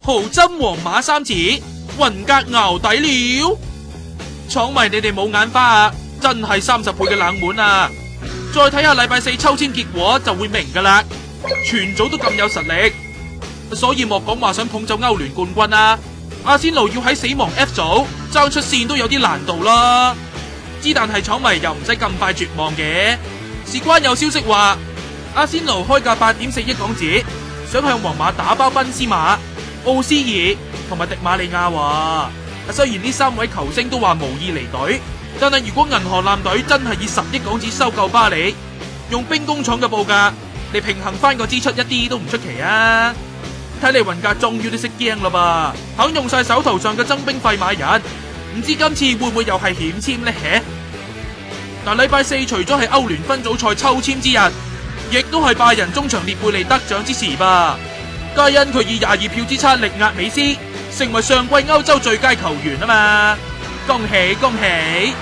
豪真皇馬3子，雲格淆底了。廠迷你哋冇眼花啊，真係30倍嘅冷門啊！再睇下禮拜4抽籤結果就會明噶啦，全組都咁有實力，所以莫講話想捧走歐聯冠軍啊！阿仙奴要喺死亡 F 組爭出線都有啲難度啦。之但係廠迷又唔使咁快絕望嘅，事關有消息話阿仙奴開價8.4億港紙，想向皇馬打包賓斯馬、奧斯爾同埋迪馬利亞話。雖然呢3位球星都話無意離隊，但係如果銀河艦隊真係以10億港紙收購巴里，用兵工廠嘅報價嚟平衡翻個支出，一啲都唔出奇啊！睇嚟雲格終於都識驚啦噃，肯用晒手頭上嘅增兵費買人，唔知今次會唔會又係險簽呢？嗱，禮拜4除咗係歐聯分組賽抽籤之日，亦都係拜仁中場列貝利得獎之時吧。皆因佢以22票之差力壓美斯，成為上季歐洲最佳球員啊嘛！恭喜恭喜！